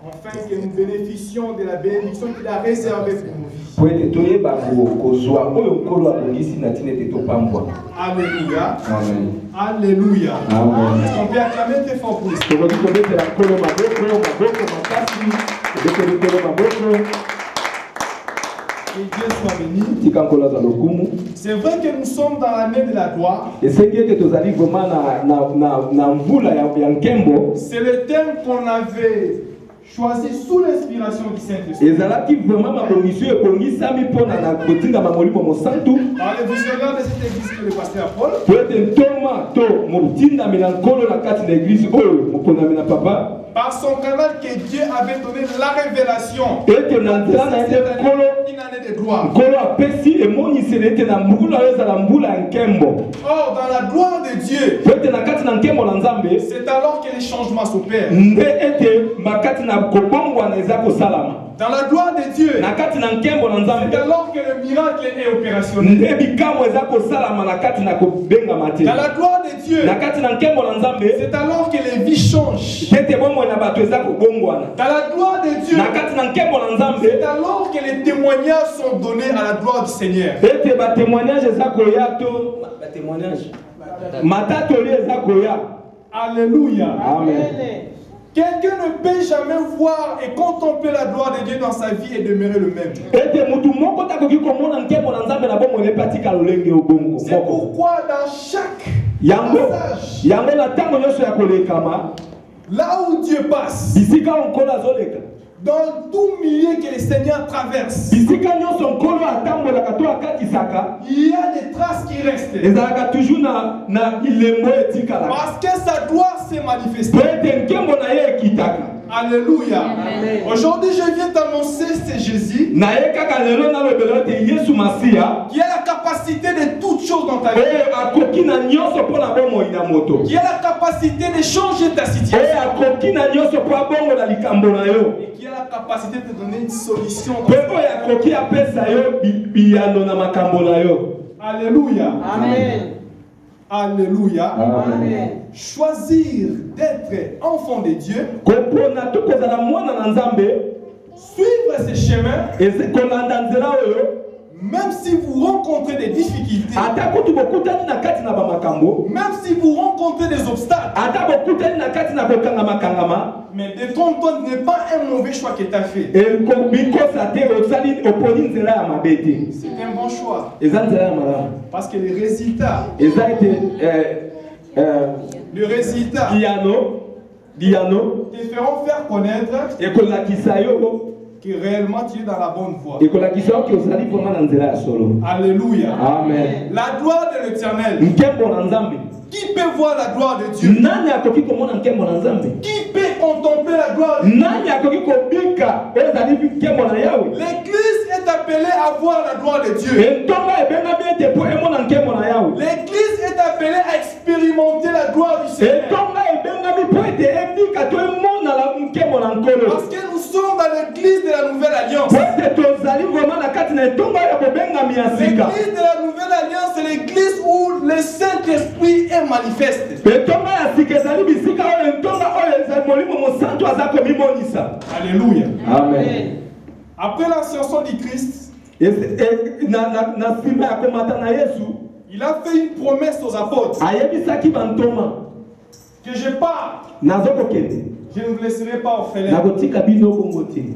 Afin que nous bénéficions de la bénédiction qu'il a réservée pour nos vies. Alléluia. Amen. Alléluia. Amen. Est-ce qu'on peut acclamer très fort pour ça? Que Dieu soit béni. C'est vrai que nous sommes dans l'année de la gloire. C'est le thème qu'on avait choisi sous l'inspiration du Saint-Esprit. Par le visionnaire de cette église que le pasteur Paul. Par son canal que Dieu avait donné la révélation. Une année de gloire. Or, dans la gloire de Dieu, c'est alors que les changements s'opèrent. Dans la gloire de Dieu, c'est alors que le miracle est opérationnel. Dans la gloire de Dieu, c'est alors que les vies changent. Dans la gloire de Dieu, c'est alors que les témoignages sont donnés à la gloire du Seigneur. Alléluia. Amen. Quelqu'un ne peut jamais voir et contempler la gloire de Dieu dans sa vie et demeurer le même. C'est pourquoi dans chaque passage, là où Dieu passe, dans tout milieu que le Seigneur traverse, il y a des traces qui restent. Parce que sa gloire s'est manifestée. Alléluia. Aujourd'hui, je viens t'annoncer, c'est Jésus qui a la capacité de toutes choses dans ta vie. Qui a la capacité de changer ta situation. Et qui a la capacité de te donner une solution. Alléluia. Amen. Alléluia. Amen. Choisir d'être enfant de Dieu, suivre ces chemins, même si vous rencontrez des difficultés, même si vous rencontrez des obstacles, mais de ton temps n'est pas un mauvais choix que tu as fait. C'est un bon choix. Parce que les résultats, le résultat te feront faire connaître que réellement tu es dans la bonne voie. Alléluia. Amen. La gloire de l'Éternel. Qui peut voir la gloire de Dieu? Qui peut contempler la gloire de Dieu? L'église est appelée à voir la gloire de Dieu. L'église est appelée à expérimenter la gloire du Seigneur. Parce que nous sommes dans l'église de la Nouvelle Alliance. L'église de la Nouvelle Alliance, c'est l'église où le Saint-Esprit est manifeste. Alléluia. Amen. Après l'ascension du Christ, il a fait une promesse aux apôtres que je pars, je ne vous laisserai pas orphelins.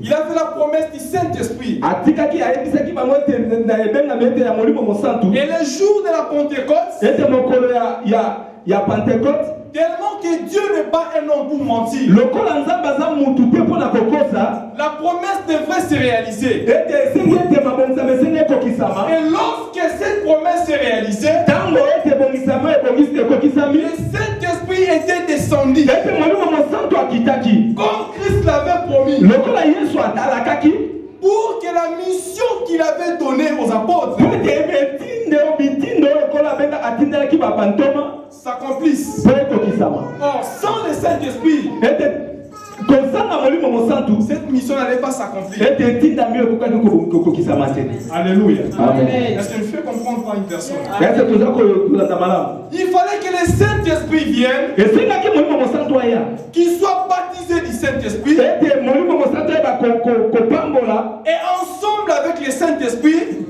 Il a fait la promesse du Saint-Esprit. Et le jour de la Pentecôte, tellement que Dieu n'est pas un homme pour mentir, la promesse devrait se réaliser. Et lorsque cette promesse s'est réalisée, le Saint-Esprit était descendu comme Christ l'avait promis, pour que la mission qu'il avait donnée aux apôtres s'accomplisse. Or, sans le Saint-Esprit, cette mission n'allait pas s'accomplir. Alléluia. Est-ce que je fais comprendre par une personne? Il fallait que le Saint-Esprit vienne, qu'il soit baptisé du Saint-Esprit, et ensemble avec le Saint-Esprit,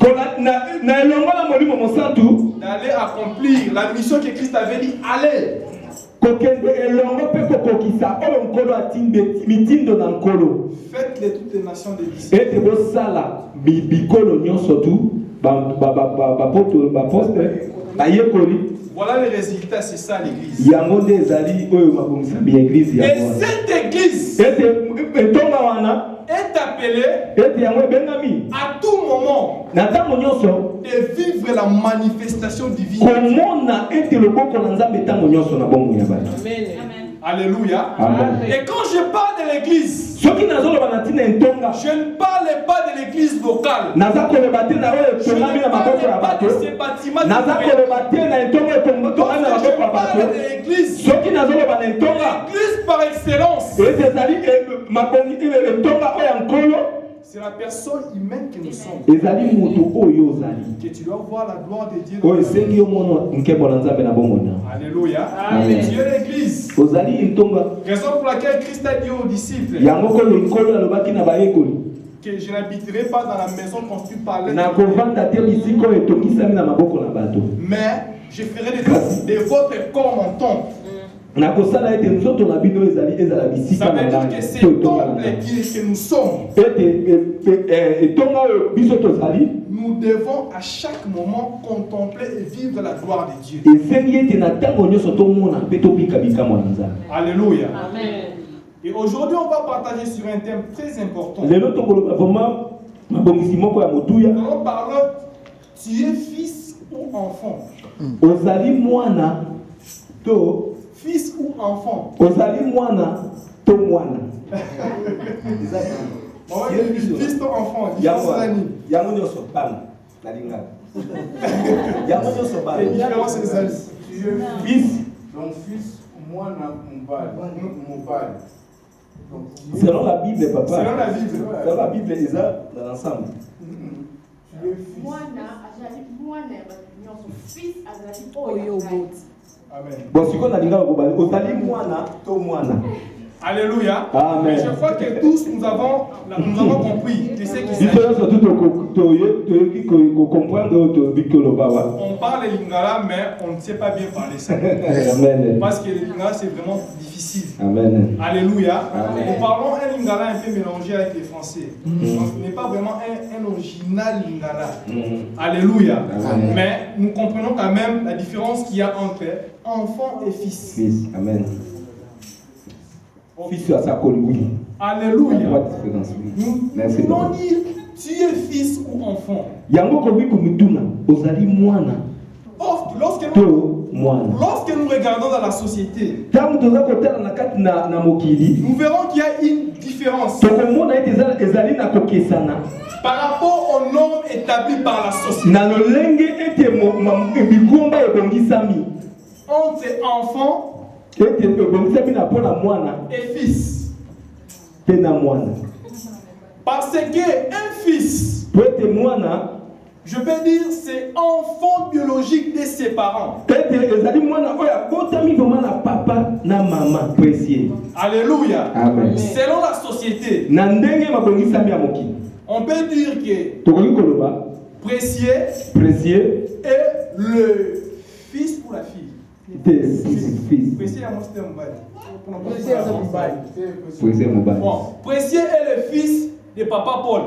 d'aller accomplir la mission que Christ avait dit, allez. Faites-les toutes les nations des disciples. Voilà les résultats, c'est ça l'église. Et cette église est appelée à tout moment de vivre la manifestation divine. Alléluia. Amen. Et quand je parle de l'église, je ne parle pas de l'église locale. Je ne parle pas de ces bâtiments. Je parle de l'église. L'église par excellence. C'est la personne humaine que nous sommes. Que tu dois voir la gloire de Dieu. Alléluia. Amen. Dieu est l'église. Raison pour laquelle Christ a dit aux disciples que je n'habiterai pas dans la maison construite par l'être, mais je ferai de votre corps mon temple. Ça veut dire que c'est temple que nous sommes. Nous devons à chaque moment contempler et vivre la gloire de Dieu. Alléluia. Amen. Et aujourd'hui, on va partager sur un thème très important. Nous allons parler, tu es fils ou enfant? Fils ou enfant? Fils ou enfant? Fils. Donc fils, moi, mon père. Selon la Bible, papa. Selon la Bible. Selon la Bible, ils sont dans l'ensemble. Amen. Bon, si on a dit Alléluia. Amen. Mais je crois que tous nous avons compris de ce qui s'agit. On parle le lingala, mais on ne sait pas bien parler ça. Amen. Parce que le lingala, c'est vraiment difficile. Amen. Alléluia. Amen. Nous parlons un lingala un peu mélangé avec les français. Donc ce n'est pas vraiment un original lingala. Alléluia. Amen. Mais nous comprenons quand même la différence qu'il y a entre enfant et fils. Fils. Amen. Fils à sa colle, oui. Alléluia. Nous voulons dire, tu es fils ou enfant. Lorsque nous regardons dans la société, nous verrons qu'il y a une différence par rapport aux normes établies par la société entre enfants et fils. Parce qu'un fils, je peux dire, c'est enfant biologique de ses parents. Alléluia. Amen. Selon la société, on peut dire que précieux est le fils ou la fille. Bon, précieux est le fils de Papa Paul.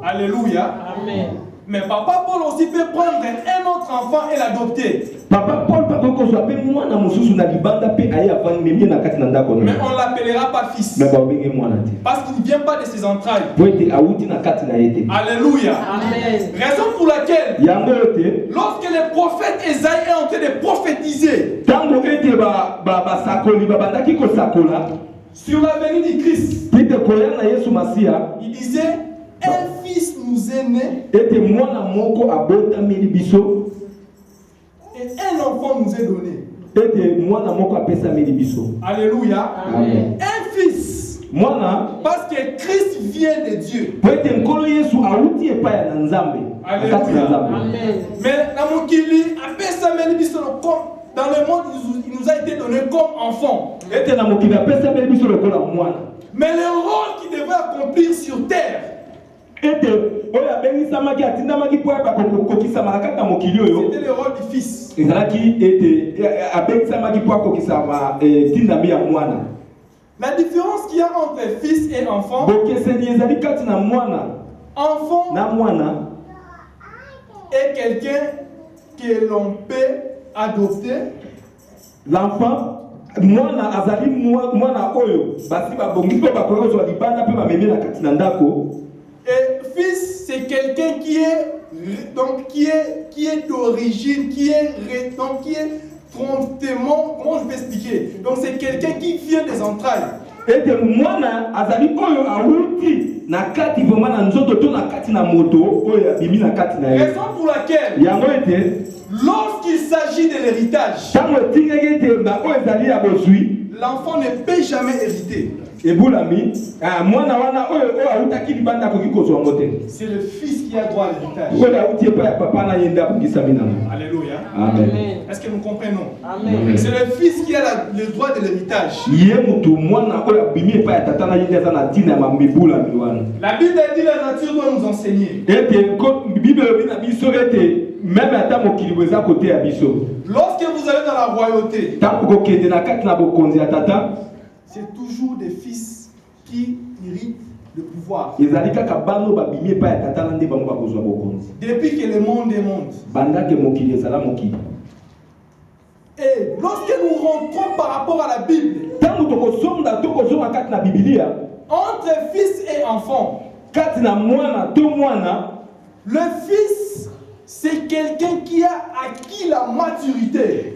Alléluia. Amen. Mais Papa Paul aussi peut prendre un autre enfant et l'adopter. Mais on ne l'appellera pas fils. Parce qu'il ne vient pas de ses entrailles. Alléluia. Amen. Raison pour laquelle, lorsque le prophète Esaïe est en train de prophétiser sur la venue du Christ, il disait, un fils nous est né et un enfant nous est donné. Alléluia. Amen. Un fils. Parce que Christ vient de Dieu. Alléluia. Mais dans le monde, il nous a été donné comme enfant. Mais le rôle qu'il devait accomplir sur terre, c'était le rôle du fils. La différence qu'il y a entre fils et enfant, enfant est quelqu'un que l'on peut adopter. L'enfant, et fils, c'est quelqu'un qui est d'origine, qui est promptement, comment je peux expliquer? Donc c'est quelqu'un qui vient des entrailles. Raison pour laquelle, lorsqu'il s'agit de l'héritage, l'enfant ne peut jamais hériter. C'est le fils qui a droit à l'héritage. Alléluia. Amen. Est-ce que nous comprenons? Amen. C'est le fils qui a le droit de l'héritage. La Bible dit la nature doit nous enseigner. Lorsque vous allez dans la royauté, c'est toujours des fils qui héritent le pouvoir. Depuis que le monde est monde. Et lorsque nous rentrons par rapport à la Bible, entre fils et enfant, le fils, c'est quelqu'un qui a acquis la maturité.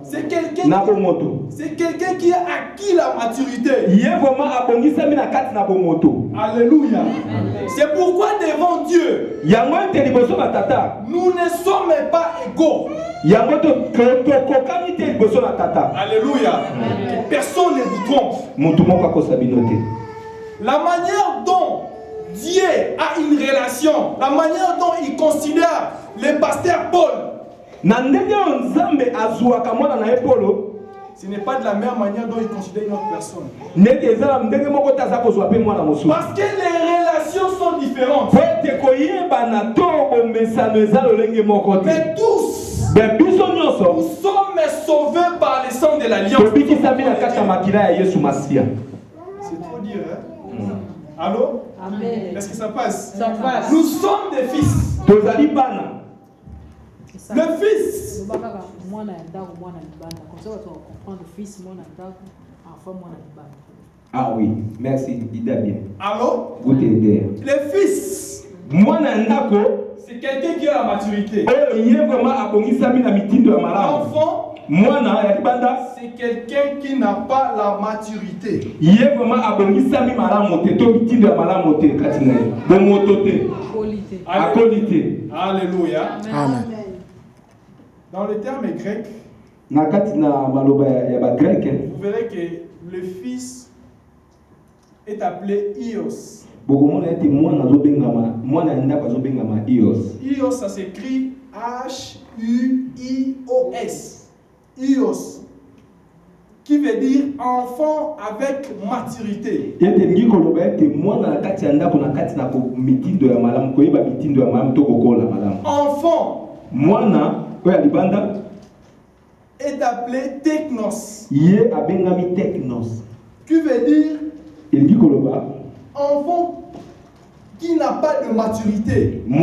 C'est quelqu'un qui a acquis la maturité. Alléluia. C'est pourquoi devant Dieu, nous ne sommes pas égaux. Alléluia. Personne ne vous trompe. La manière dont Dieu a une relation, la manière dont il considère le pasteur Paul, ce n'est pas de la même manière dont il considère une autre personne. Parce que les relations sont différentes. Mais tous, nous sommes sauvés par le sang de l'alliance. C'est trop dire, hein? Allô? Amen. Est-ce que ça passe? Ça passe. Nous sommes des fils. Le fils. Ah oui, merci, il est bien. Allô? Le fils, c'est quelqu'un qui a la maturité. L'enfant, c'est quelqu'un qui n'a pas la maturité. Alléluia. Amen. Dans le terme grec, vous verrez que le fils est appelé Ios. Ios, ça s'écrit H-U-I-O-S. Ios, qui veut dire enfant avec maturité. Enfant est appelé technos. Qui veut dire enfant qui n'a pas de maturité. Et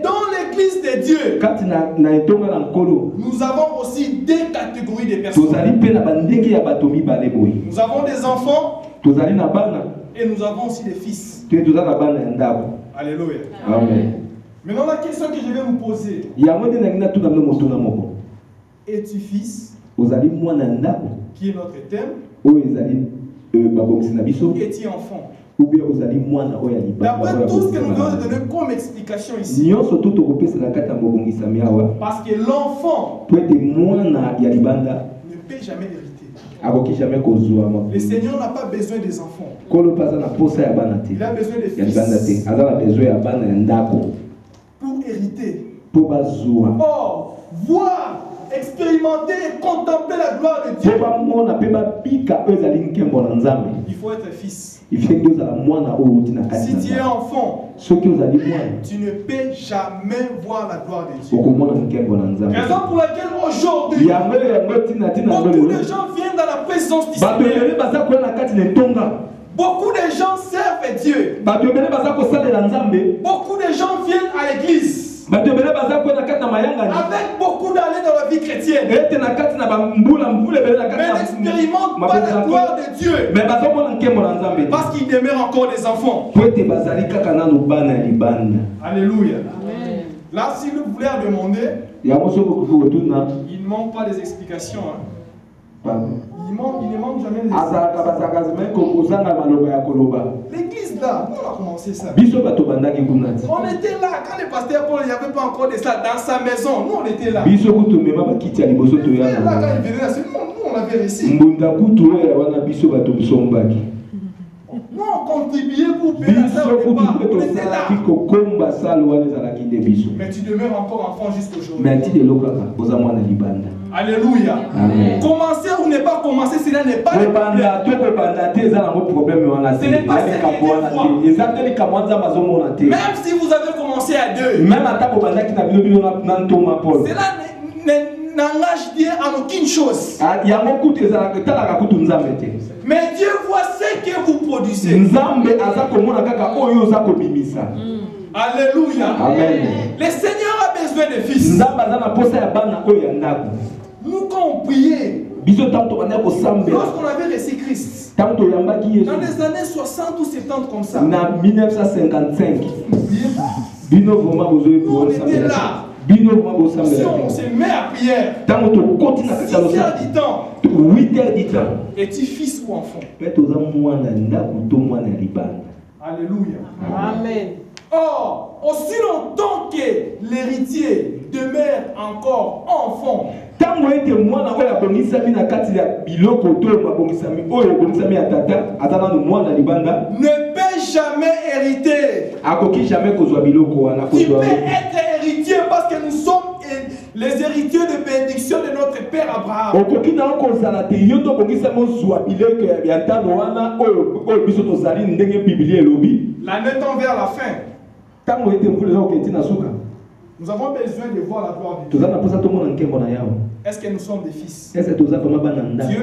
dans l'église de Dieu, nous avons aussi deux catégories de personnes. Nous avons des enfants et nous avons aussi des fils. Alléluia. Amen. Maintenant, la question que je vais vous poser: es-tu fils? Qui est notre thème. Es-tu enfant? D'après tout ce que nous devons donner comme explication ici. Parce que l'enfant ne peut jamais hériter. Le Seigneur n'a pas besoin des enfants. Il a besoin des fils pour hériter. Or, voir, expérimenter et contempler la gloire de Dieu, il faut être fils. Si tu es enfant, tu ne peux jamais voir la gloire de Dieu. Raison pour laquelle aujourd'hui, beaucoup de gens viennent dans la présence du Seigneur. Beaucoup de gens servent Dieu. Beaucoup de gens viennent à l'église avec beaucoup d'années dans la vie chrétienne, mais n'expérimentent pas la gloire de Dieu parce qu'ils demeurent encore des enfants. Alléluia. Là, si vous voulez en demander, il ne manque pas des explications. Il ne manque jamais des explications. L'église là, on a commencé ça. On était là quand le pasteur Paul, il n'y avait pas encore de ça dans sa maison. Nous on était là. On était là quand il venait là. Nous on avait réussi. Nous on contribuait pour payer ça au départ. On était là. Mais tu demeures encore enfant jusqu'aujourd'hui. Alléluia. Amen. Commencer ou ne pas commencer, cela n'est pas le problème. Ce n'est pas même si vous avez commencé à deux, cela n'engage Dieu en aucune chose. Mais Dieu voit ce que vous produisez. Alléluia. Amen. Le Seigneur a besoin de fils. Nous quand on priait, lorsqu'on avait reçu Christ, dans les années 60 ou 70 comme ça, 1955, nous on était là. Si on se met à prière, 6 heures du temps, 8 heures du temps, es-tu fils ou enfant? Alléluia. Amen. Or, aussi longtemps que l'héritier demeure encore enfant, ne peut jamais hériter. Tu peux être héritier parce que nous sommes les héritiers de bénédiction de notre père Abraham. L'année tend vers la fin. Nous avons besoin de voir la gloire de Dieu. Est-ce que nous sommes des fils? Dieu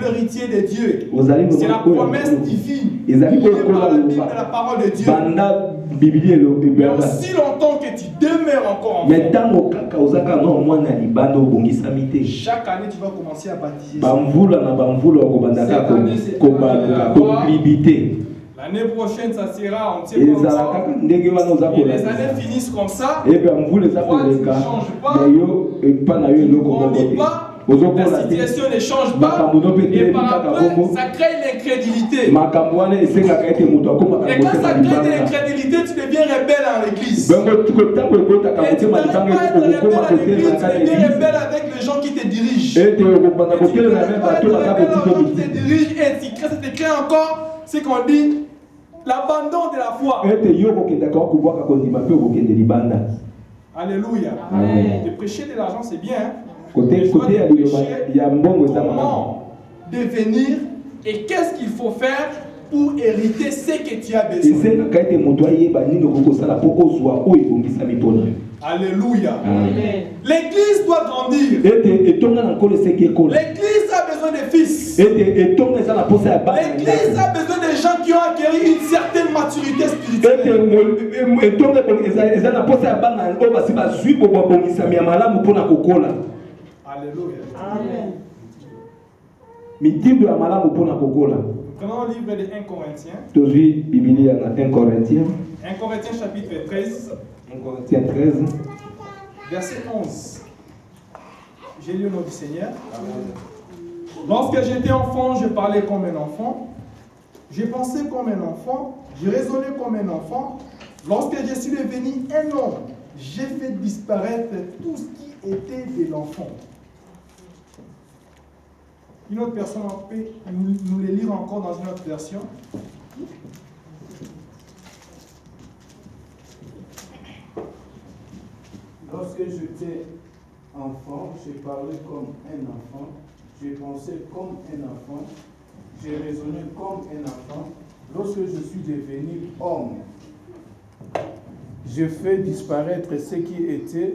l'héritier de Dieu. C'est la promesse divine. Il est par la Bible de la parole de Dieu. Mais aussi longtemps que tu demeures encore enfant, chaque année tu vas commencer à baptiser. Cette année c'est l'année prochaine, ça sera, on ne sait pas encore. Et les années finissent comme ça. Toi, tu ne changes pas. Tu ne grandis pas. La situation ne change pas. Et par après, ça crée l'incrédulité. Et quand ça crée de l'incrédulité, tu deviens rebelle en l'église. Et tu n'arrives pas à être rebelle en l'église, tu deviens rebelle avec les gens qui te dirigent. Et tu n'arrives pas à être rebelle avec les gens qui te dirigent. Et ça te crée encore ce qu'on dit l'abandon de la foi. Alléluia. De prêcher de l'argent, c'est bien. Comment devenir et qu'est-ce qu'il faut faire pour hériter ce que tu as besoin. Alléluia. L'église doit grandir. L'église a besoin de fils. L'église a besoin de gens qui ont acquis une certaine maturité spirituelle. Alléluia. Amen. Prenons le livre de 1 Corinthiens. 1 Corinthiens chapitre 13. 1 Corinthiens 13. Verset 11. J'ai lu le nom du Seigneur. Amen. Lorsque j'étais enfant, je parlais comme un enfant. j'ai pensé comme un enfant, j'ai raisonné comme un enfant. Lorsque je suis devenu un homme, j'ai fait disparaître tout ce qui était de l'enfant. Une autre personne peut nous les lire encore dans une autre version. Lorsque j'étais enfant, j'ai parlé comme un enfant, j'ai pensé comme un enfant, j'ai raisonné comme un enfant. Lorsque je suis devenu homme, j'ai fait disparaître ce qui était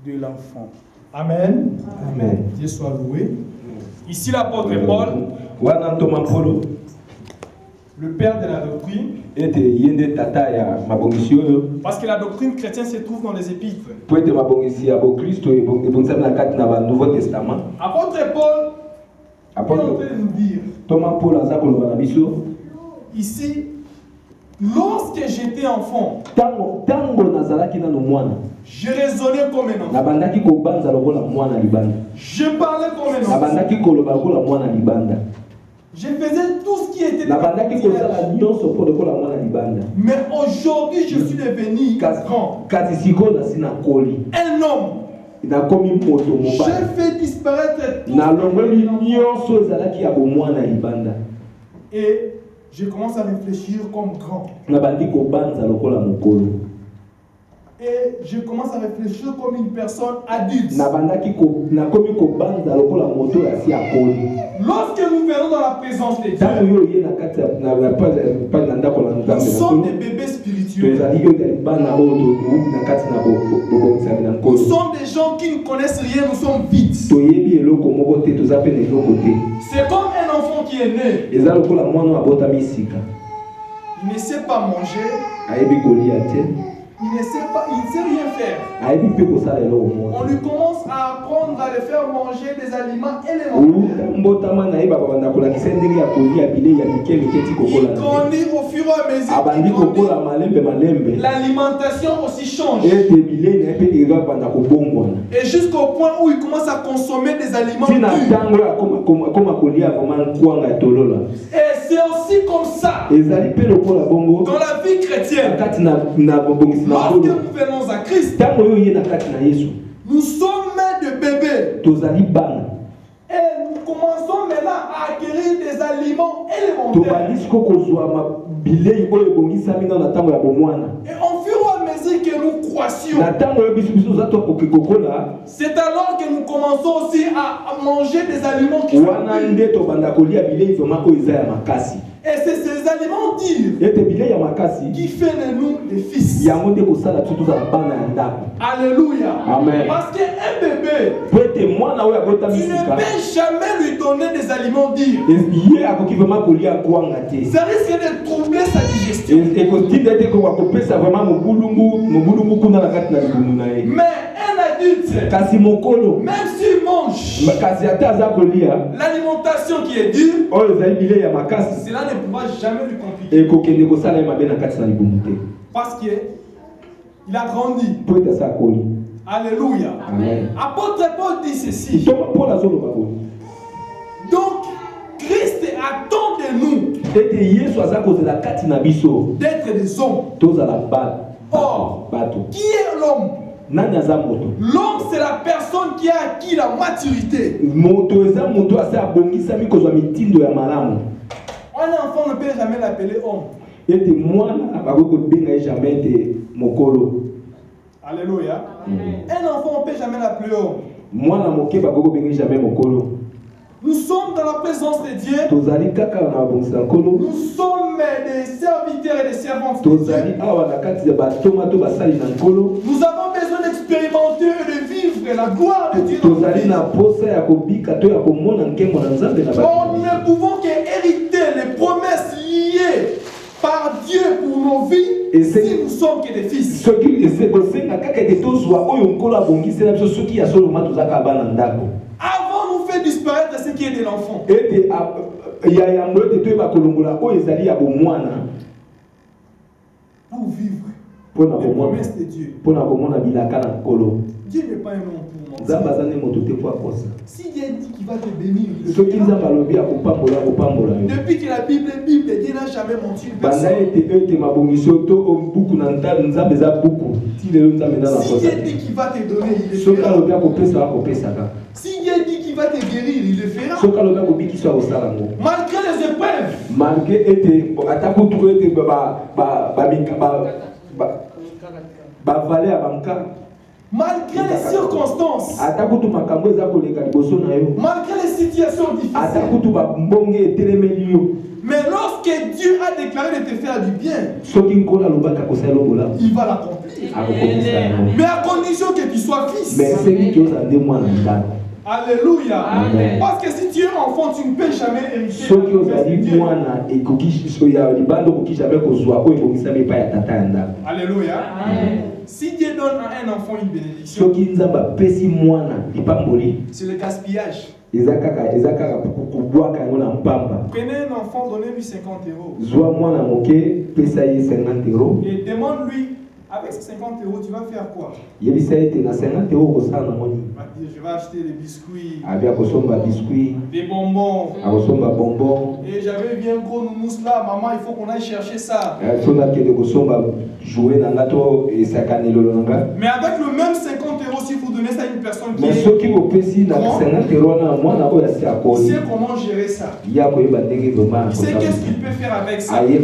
de l'enfant. Amen. Amen. Dieu soit loué. Ici l'apôtre Paul, le père de la doctrine, parce que la doctrine chrétienne se trouve dans les épîtres. Apôtre Paul est en train de nous dire ici, lorsque j'étais enfant, je raisonnais comme un enfant. Je parlais comme un enfant. Je faisais tout ce qui était mais aujourd'hui, je suis devenu grand. Un homme. Je fais disparaître tout et je commence à réfléchir comme grand. Et je commence à réfléchir comme une personne adulte. Lorsque nous venons dans la présence de Dieu, nous sommes des bébés spirituels. Nous sommes des gens qui ne connaissent rien, nous sommes vides. C'est comme un enfant qui est né. Il ne sait pas manger. Il ne sait rien faire. On lui commence à apprendre à le faire manger des aliments élémentaires. Il grandit au fur et à mesure. L'alimentation aussi change. Et jusqu'au point où il commence à consommer des aliments durs. Et c'est aussi comme ça dans la vie chrétienne. Lorsque nous venons à Christ, nous sommes de bébés. Et nous commençons maintenant à acquérir des aliments élémentaires. Et au fur et à mesure que nous croissions, c'est alors que nous commençons aussi à manger des aliments qui sont et c'est ces aliments durs qui fait de nous des fils. Alléluia. Amen. Parce qu'un bébé, tu ne peux jamais lui donner des aliments durs. Ça risque de troubler sa digestion. Mais un adulte, même s'il mange l'alimentation qui est dure, cela ne pourra jamais lui compliquer. Parce qu'il a grandi. Alléluia. Amen. Apôtre Paul dit ceci. Donc, Christ attend de nous d'être des hommes. Or, qui est l'homme? L'homme, c'est la personne qui a acquis la maturité. Un enfant ne peut jamais l'appeler homme. Alléluia. Un enfant ne peut jamais l'appeler homme. Nous sommes dans la présence de Dieu. Nous sommes des serviteurs et des servantes de Dieu. Nous avons besoin d'expérimenter et de vivre la gloire de Dieu. Nous ne pouvons qu'hériter les promesses liées par Dieu pour nos vies si nous sommes que des fils. Avant, nous fait disparaître ce qui est de l'enfant. Pour vivre les promesses de Dieu. Dieu n'est pas un homme pour mentir. Si Dieu dit qu'il va te bénir, il le fera. Depuis que la Bible est Bible, Dieu n'a jamais menti une personne. Si Dieu dit qu'il va te donner, il le fera. Si Dieu dit qu'il va te guérir, il le fera. Malgré les épreuves. Malgré les circonstances, malgré les situations difficiles, mais lorsque Dieu a déclaré de te faire du bien, il va l'accomplir. Mais à condition que tu sois fils. Alléluia. Amen. Parce que si tu es enfant, tu ne peux jamais hériter. Alléluia. Amen. Si Dieu donne à un enfant une bénédiction, c'est le gaspillage. Prenez un enfant, donnez-lui 50 €. Et demande-lui, avec ces 50 €, tu vas faire quoi? Je vais acheter des biscuits, des bonbons. Et j'avais vu un gros nounous là, maman, il faut qu'on aille chercher ça. Mais avec le même 50 €, si vous donnez ça à une personne qui est grande, il sait comment gérer ça. Il sait qu'est-ce qu'il peut faire avec ça. Alléluia.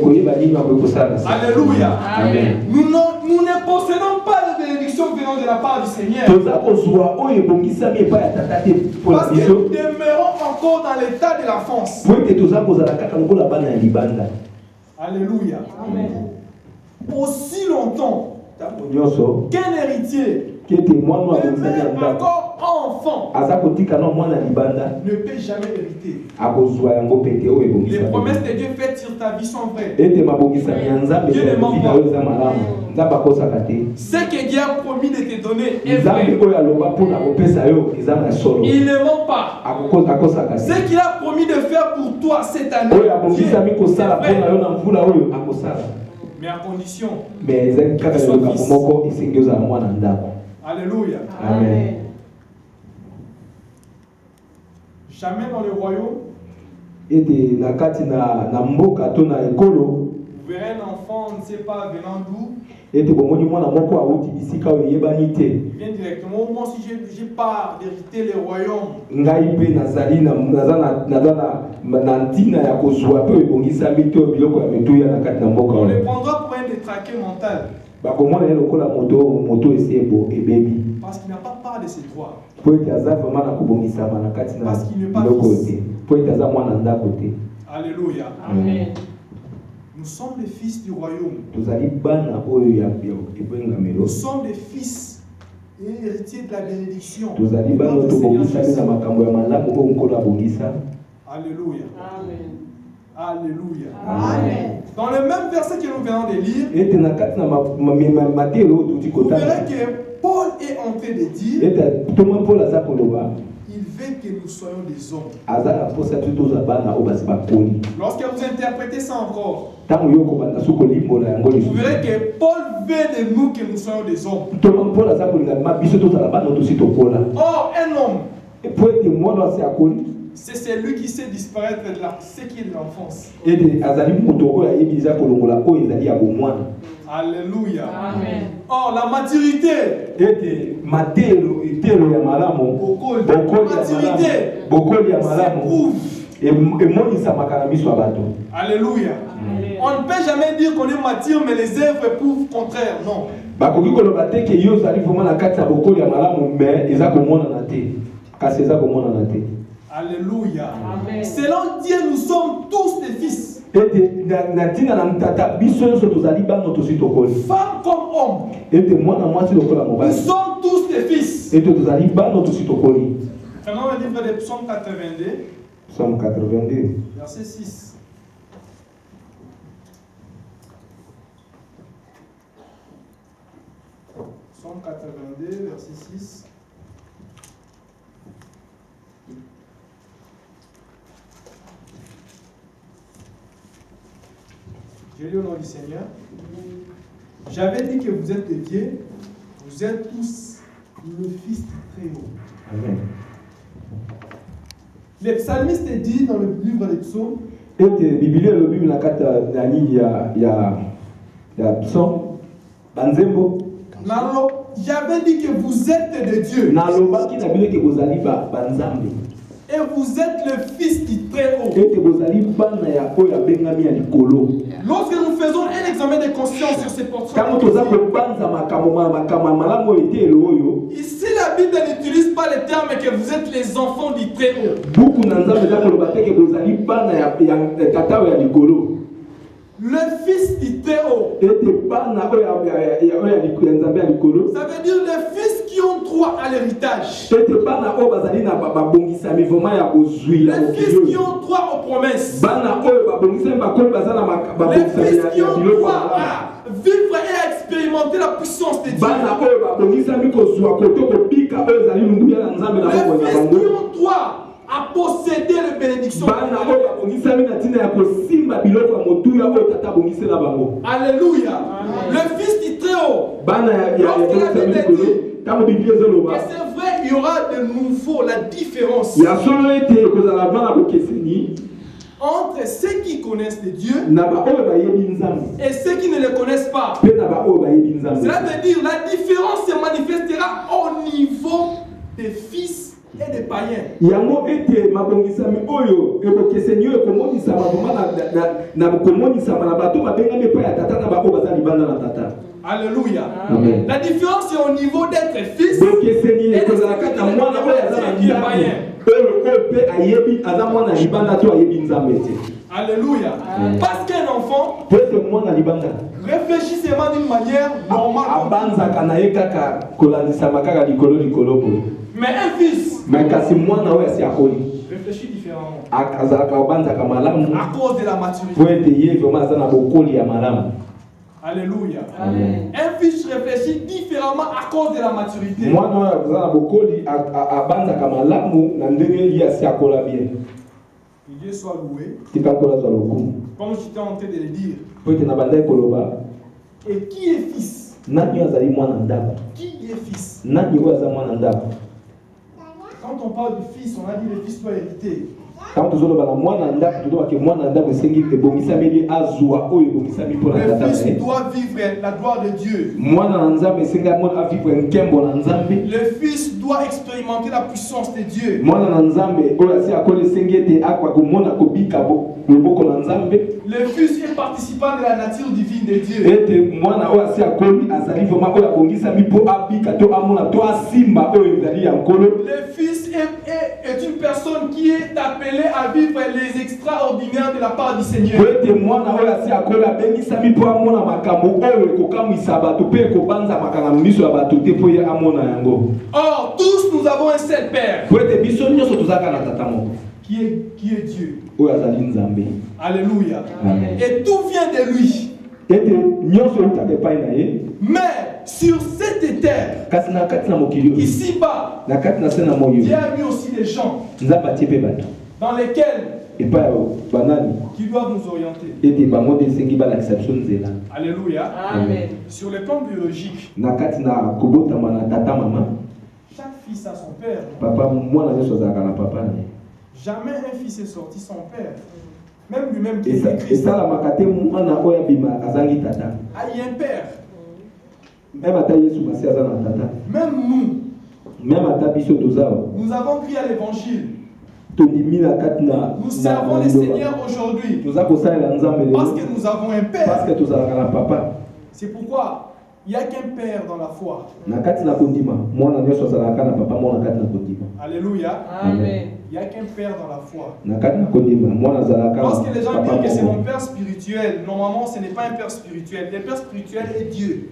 Amen. Nous ne possédons pas de bénédiction venant de la part du Seigneur. Parce que nous demeurons encore dans l'état de l'enfance. Alléluia. Amen. Aussi longtemps qu'un héritier demeure encore enfant ne peut jamais hériter. Les promesses de Dieu faites sur ta vie sont vraies. Dieu ne ment pas. Ce que Dieu a promis de te donner est vrai. Il ne ment pas. Ce qu'il a promis de faire pour toi cette année, c'est vrai. Mais à condition que tu sois fils. Alléluia. Amen. Jamais dans le royaume, vous verrez un enfant, on ne sait pas venant d'où. Il vient directement. Moi, si j'ai pas d'hériter le royaume, on le prendra pour un détraqué mental. Parce qu'il n'a pas part de ses droits. Parce qu'il n'est pas fils. Alléluia. Amen. Nous sommes les fils du royaume. Nous sommes des fils et héritiers de la bénédiction. Alléluia. Amen. Alléluia. Amen. Dans le même verset que nous venons de lire, vous verrez que Paul est en train de dire, il veut que nous soyons des hommes. Lorsque vous interprétez ça encore, vous verrez que Paul veut de nous que nous soyons des hommes. Or, un homme, c'est celui qui sait disparaître de ce qui est de l'enfance. Alléluia. Amen. Or, la maturité. Alléluia. On ne peut jamais dire qu'on est mature, mais les œuvres prouvent contraire. Non. Alléluia. Amen. Selon Dieu, nous sommes tous des fils. Femmes comme hommes. Nous sommes tous des fils. Prenons le livre de Psaume 82. Psaume 82. Verset 6. Psaume 82, verset 6. Je lis au nom du Seigneur. J'avais dit que vous êtes des dieux, vous êtes tous le Fils du Très-Haut. Amen. Le psalmiste dit dans le livre des psaumes, j'avais dit que vous êtes des dieux. Et vous êtes le Fils du Très-Haut. Lorsque nous faisons un examen de conscience sur ces portions, ici la Bible n'utilise pas le terme que vous êtes les enfants du Très-Haut. Le Fils du Très-Haut. Ça veut dire les fils qui ont droit à l'héritage. Les fils qui ont droit aux promesses. Les fils qui ont droit à vivre et à expérimenter la puissance de Dieu. Les fils qui ont droit à posséder les bénédictions. Alléluia. Le Fils du Très-Haut. Lorsque la Bible dit que c'est vrai, il y aura de nouveau la différence entre ceux qui connaissent les dieux et ceux qui ne les connaissent pas. Cela veut dire la différence se manifestera au niveau des fils et des païens. Alléluia. Amen. La différence est au niveau d'être fils et de qui est païen. Alléluia. Parce qu'un enfant réfléchit seulement d'une manière normale. Mais un fils réfléchit différemment. À cause de la maturité. Alléluia. Amen. Un fils réfléchit différemment à cause de la maturité. Que Dieu soit loué. Comme j'étais en train de le dire. Et qui est fils? Qui est fils? Quand on parle du fils, on a dit le fils doit hériter. Le fils doit vivre la gloire de Dieu. Le fils doit expérimenter la puissance de Dieu. Le fils est participant de la nature divine de Dieu. Le fils est une personne qui est appelée à vivre les extraordinaires de la part du Seigneur. Or, tous nous avons un seul Père. Qui est Dieu. Alléluia. Amen. Et tout vient de lui. Mais sur cette terre, ici-bas, Dieu a mis aussi des gens dans lesquels qui doivent nous orienter. Alléluia. Amen. Sur le plan biologique, chaque fils a son père. Jamais un fils est sorti sans père. Même lui-même qui est Christ. Il y a un père. Même nous. Nous avons crié à l'évangile. Nous servons le Seigneur aujourd'hui. Parce que nous avons un père. C'est pourquoi il n'y a qu'un père dans la foi. Alléluia. Amen. Il n'y a qu'un père dans la foi. Lorsque les gens disent que c'est mon père spirituel, normalement ce n'est pas un père spirituel. Le père spirituel est Dieu.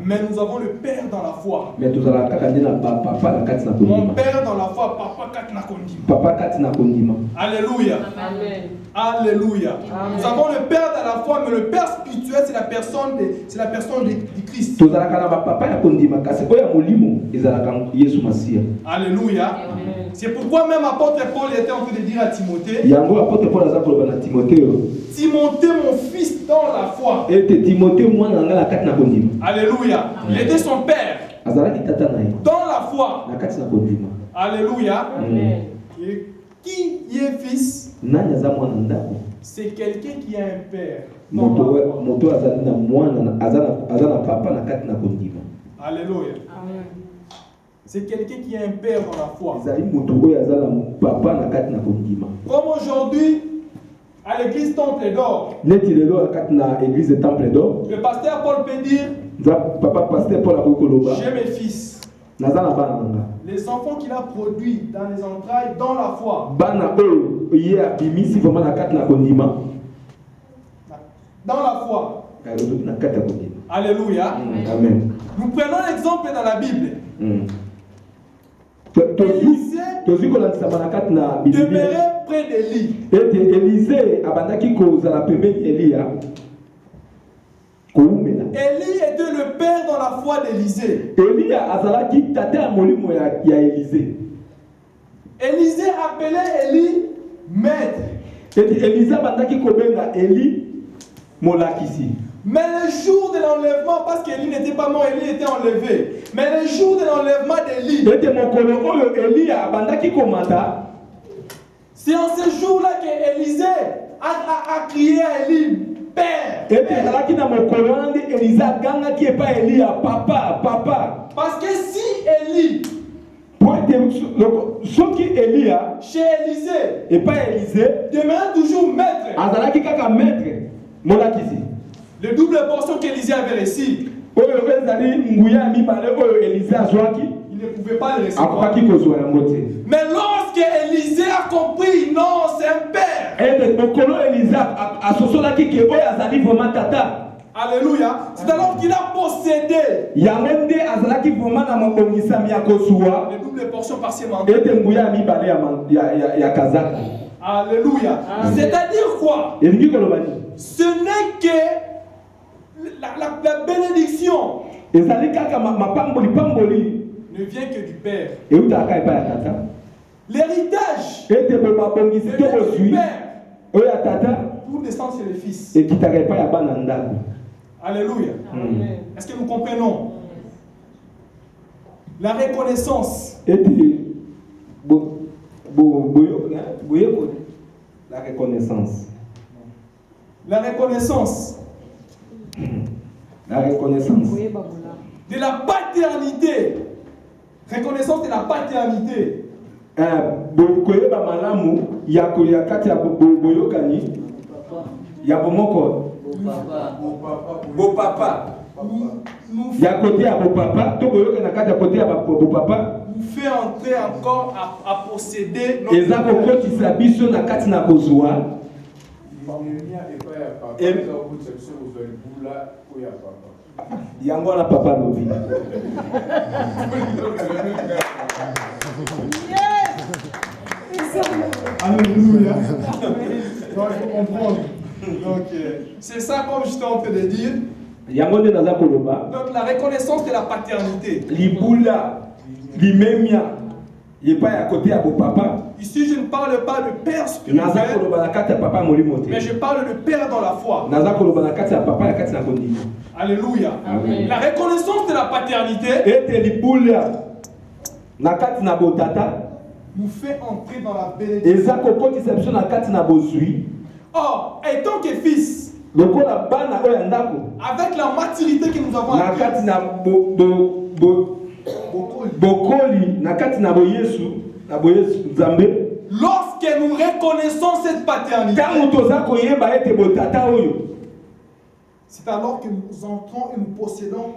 Mais nous avons le Père dans la foi. Mon Père dans la foi, Papa Katnakondima. Alléluia. Amen. Alléluia. Amen. Nous avons le Père dans la foi, mais le Père spirituel, c'est la personne de Christ. Alléluia. C'est pourquoi même apôtre Paul était en train de dire à Timothée, Timothée, mon fils dans la foi. Alléluia. Il était son père. Dans la foi. Alléluia. Et qui est fils? C'est quelqu'un qui a un père. Alléluia. C'est quelqu'un qui a un père dans la foi. Comme aujourd'hui, à l'église Temple d'Or, le pasteur Paul peut dire, j'ai mes fils. Les enfants qu'il a produits dans les entrailles, dans la foi. Dans la foi. Alléluia. Amen. Nous prenons l'exemple dans la Bible. Élisée demeurait près d'Élie. Élie était le père dans la foi d'Élisée. Élisée appelait Élie maître. Mais le jour de l'enlèvement, parce qu'Élie n'était pas mort, Élie était enlevé. Mais le jour de l'enlèvement d'Élie, c'est en ce jour-là qu'Élisée a crié à Élie, Père. Parce que si Élie, chez Élisée, demeurait toujours maître, le double portion qu'Élisée avait reçu, il ne pouvait pas le recevoir. Mais lorsque Élisée a compris, non, c'est un père. Alléluia. C'est alors qu'il a possédé le double portion partiellement. Alléluia. C'est-à-dire quoi? Ce n'est que la bénédiction ne vient que du Père. L'héritage ne vient que du Père pour descendre sur le Fils. Alléluia. Est-ce que nous comprenons? La reconnaissance. La reconnaissance. La reconnaissance. La reconnaissance. De la paternité. Reconnaissance de la paternité. Nous fait entrer encore à posséder papa. Alléluia. Donc, il faut comprendre. Donc, c'est ça comme j'étais en train de dire. Donc, la reconnaissance de la paternité. Ici, je ne parle pas de père spirituel, mais je parle de père dans la foi. Alléluia. Amen. La reconnaissance de la paternité nous fait entrer dans la bénédiction. Or, étant que fils, avec la maturité que nous avons acquise, lorsque nous reconnaissons cette paternité, c'est alors que nous entrons et nous possédons.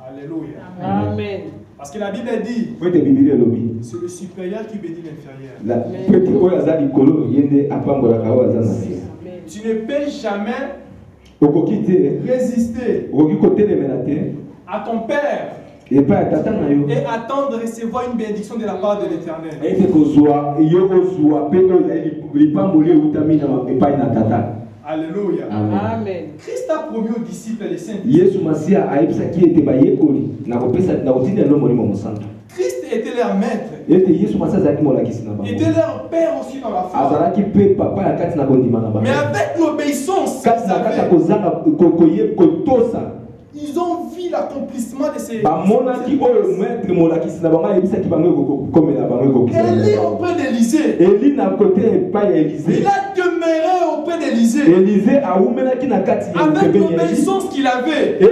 Alléluia. Amen. Parce que la Bible dit, c'est le supérieur qui bénit l'inférieur. Tu ne peux jamais résister à ton père et attendre de recevoir une bénédiction de la part de l'Éternel. Alléluia. Amen. Christ a promis aux disciples les saints. Christ était leur maître. était leur père aussi dans la foi. Mais avec l'obéissance, ils ont vu l'accomplissement de ces Élie auprès d'Élisée. Il a demeuré auprès d'Élisée. Avec l'obéissance qu'il avait, il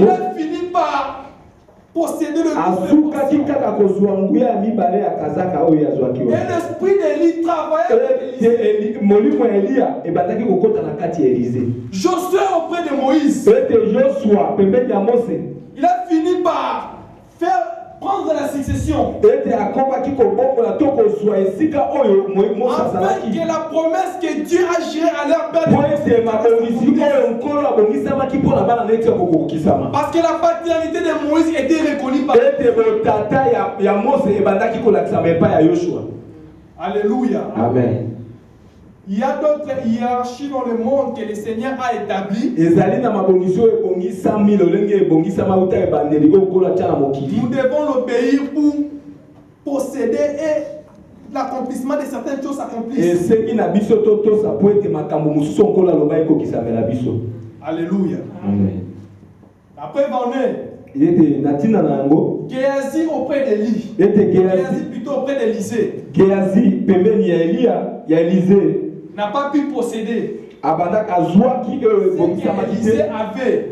a fini par posséder le et l'esprit d'Élie travaillait avec Élisée. Josué auprès de Moïse. Il a fini par prendre la succession. Afin que la promesse que Dieu a gérée à leur père. Parce que la paternité de Moïse était reconnue par Alléluia. Amen. Il y a d'autres hiérarchies dans le monde que le Seigneur a établies. Nous devons l'obéir pour posséder et l'accomplissement de certaines choses s'accomplissent. Alléluia. Amen. Après, on est Géasi auprès d'Élie. Géasi plutôt auprès d'Élisée. N'a pas pu posséder. Ce qu'Élisée avait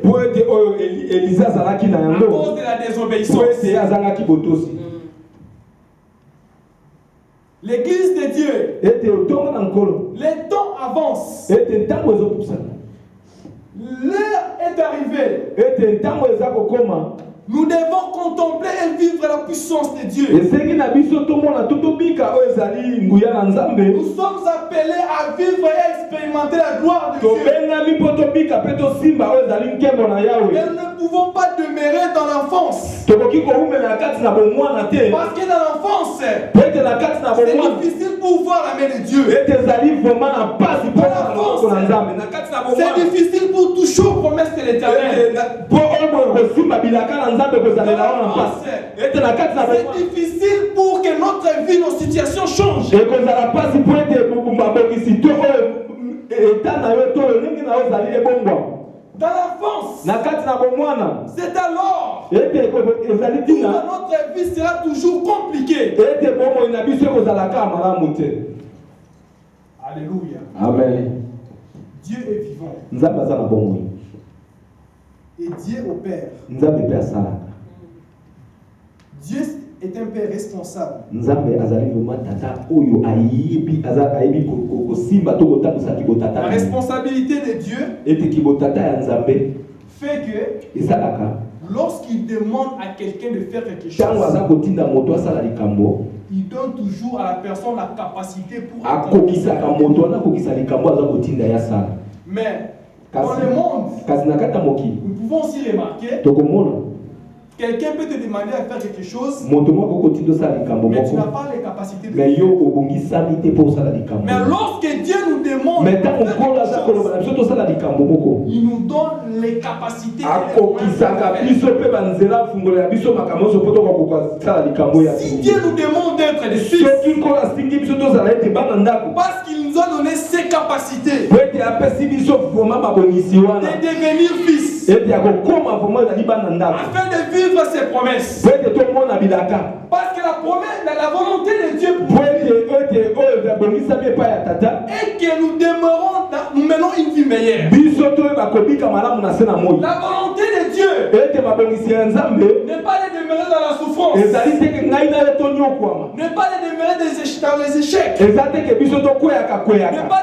à cause de la désobéissance. L'église de Dieu, les temps avancent. L'heure est arrivée. Nous devons contempler et vivre la puissance de Dieu. Nous sommes appelés à vivre et expérimenter la gloire de Dieu. Mais nous ne pouvons pas demeurer dans l'enfance. Parce que dans l'enfance, c'est difficile pour voir la main de Dieu. C'est difficile pour toucher aux promesses de l'Éternel. C'est difficile pour que notre vie, nos situations changent. Dans l'enfance, c'est alors que notre vie sera toujours compliquée. Alléluia. Amen. Dieu est vivant. Et Dieu opère. Dieu est un père responsable. La responsabilité de Dieu fait que lorsqu'il demande à quelqu'un de faire quelque chose, il donne toujours à la personne la capacité pour accomplir. Mais dans le monde, nous pouvons aussi remarquer, quelqu'un peut te demander à faire quelque chose, mais tu n'as pas les capacités de le faire. Mais lorsque Dieu nous demande de faire quelque chose, il nous donne les capacités. Si Dieu nous demande d'être des fils, parce qu'il nous a donné ses capacités de devenir fils, afin de vivre ses promesses. Parce que la promesse, la volonté de Dieu est que nous demeurons, nous menons une vie meilleure. La volonté de Dieu n'est pas de demeurer dans la souffrance, n'est pas de demeurer dans les échecs, n'est pas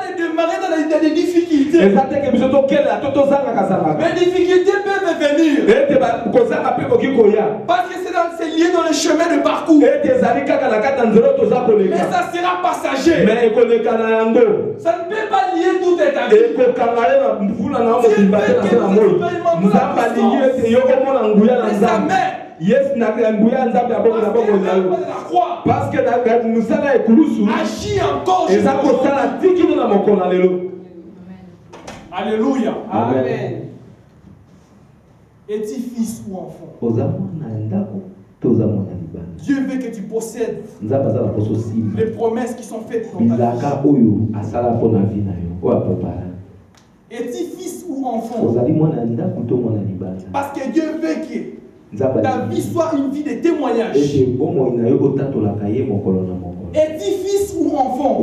de demeurer dans les difficultés. Les difficultés peuvent venir parce que c'est lié dans le chemin de parcours, mais ça sera passager. Ça ne peut pas lier tout est à vie. Parce que agit encore. Alléluia. Amen. Es-tu fils ou enfant? Dieu veut que tu possèdes les promesses qui sont faites dans ta vie. Es-tu fils ou enfant? Parce que Dieu veut que ta vie soit une vie de témoignage. Es-tu fils ou enfant?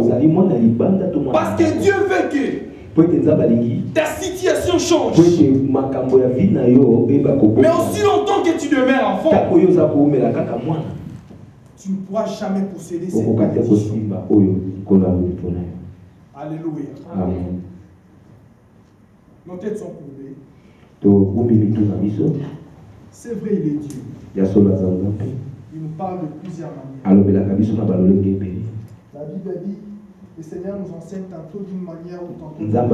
Parce que Dieu veut que ta situation change. Mais aussi longtemps que tu demeures enfant, tu ne pourras jamais posséder cette bénédiction. Alléluia. Amen. Nos têtes sont courbées. C'est vrai, il est Dieu. Il nous parle de plusieurs manières. La Bible dit, le Seigneur nous enseigne tantôt d'une manière ou tantôt d'une autre.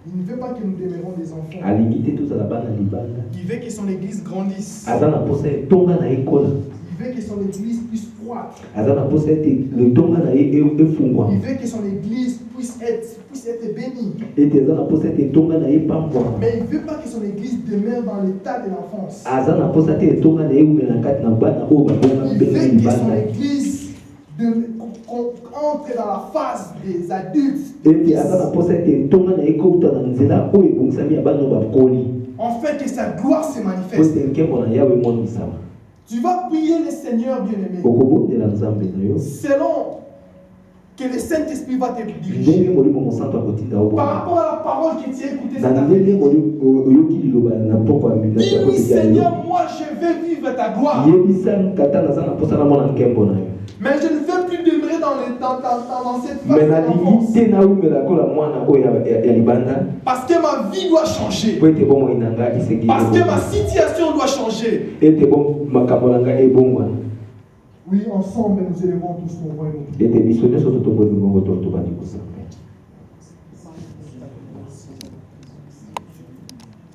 Il ne veut pas que nous demeurions des enfants. Il veut que son église grandisse. Il veut que son église puisse croître. Il veut que son église puisse être bénie. Mais il ne veut pas que son église demeure dans l'état de l'enfance. Il veut que son église entre dans la phase des adultes. En fait, que sa gloire se manifeste. Tu vas prier le Seigneur, bien-aimé, selon que le Saint-Esprit va te diriger. Par rapport à la parole que tu as écoutée cette année. Dis-lui, Seigneur, moi je veux vivre ta gloire. Mais je ne veux plus demeurer dans cette phase d'enfance. Parce que ma vie doit changer. Parce que ma situation doit changer. Oui, ensemble, nous élevons tous nos voix.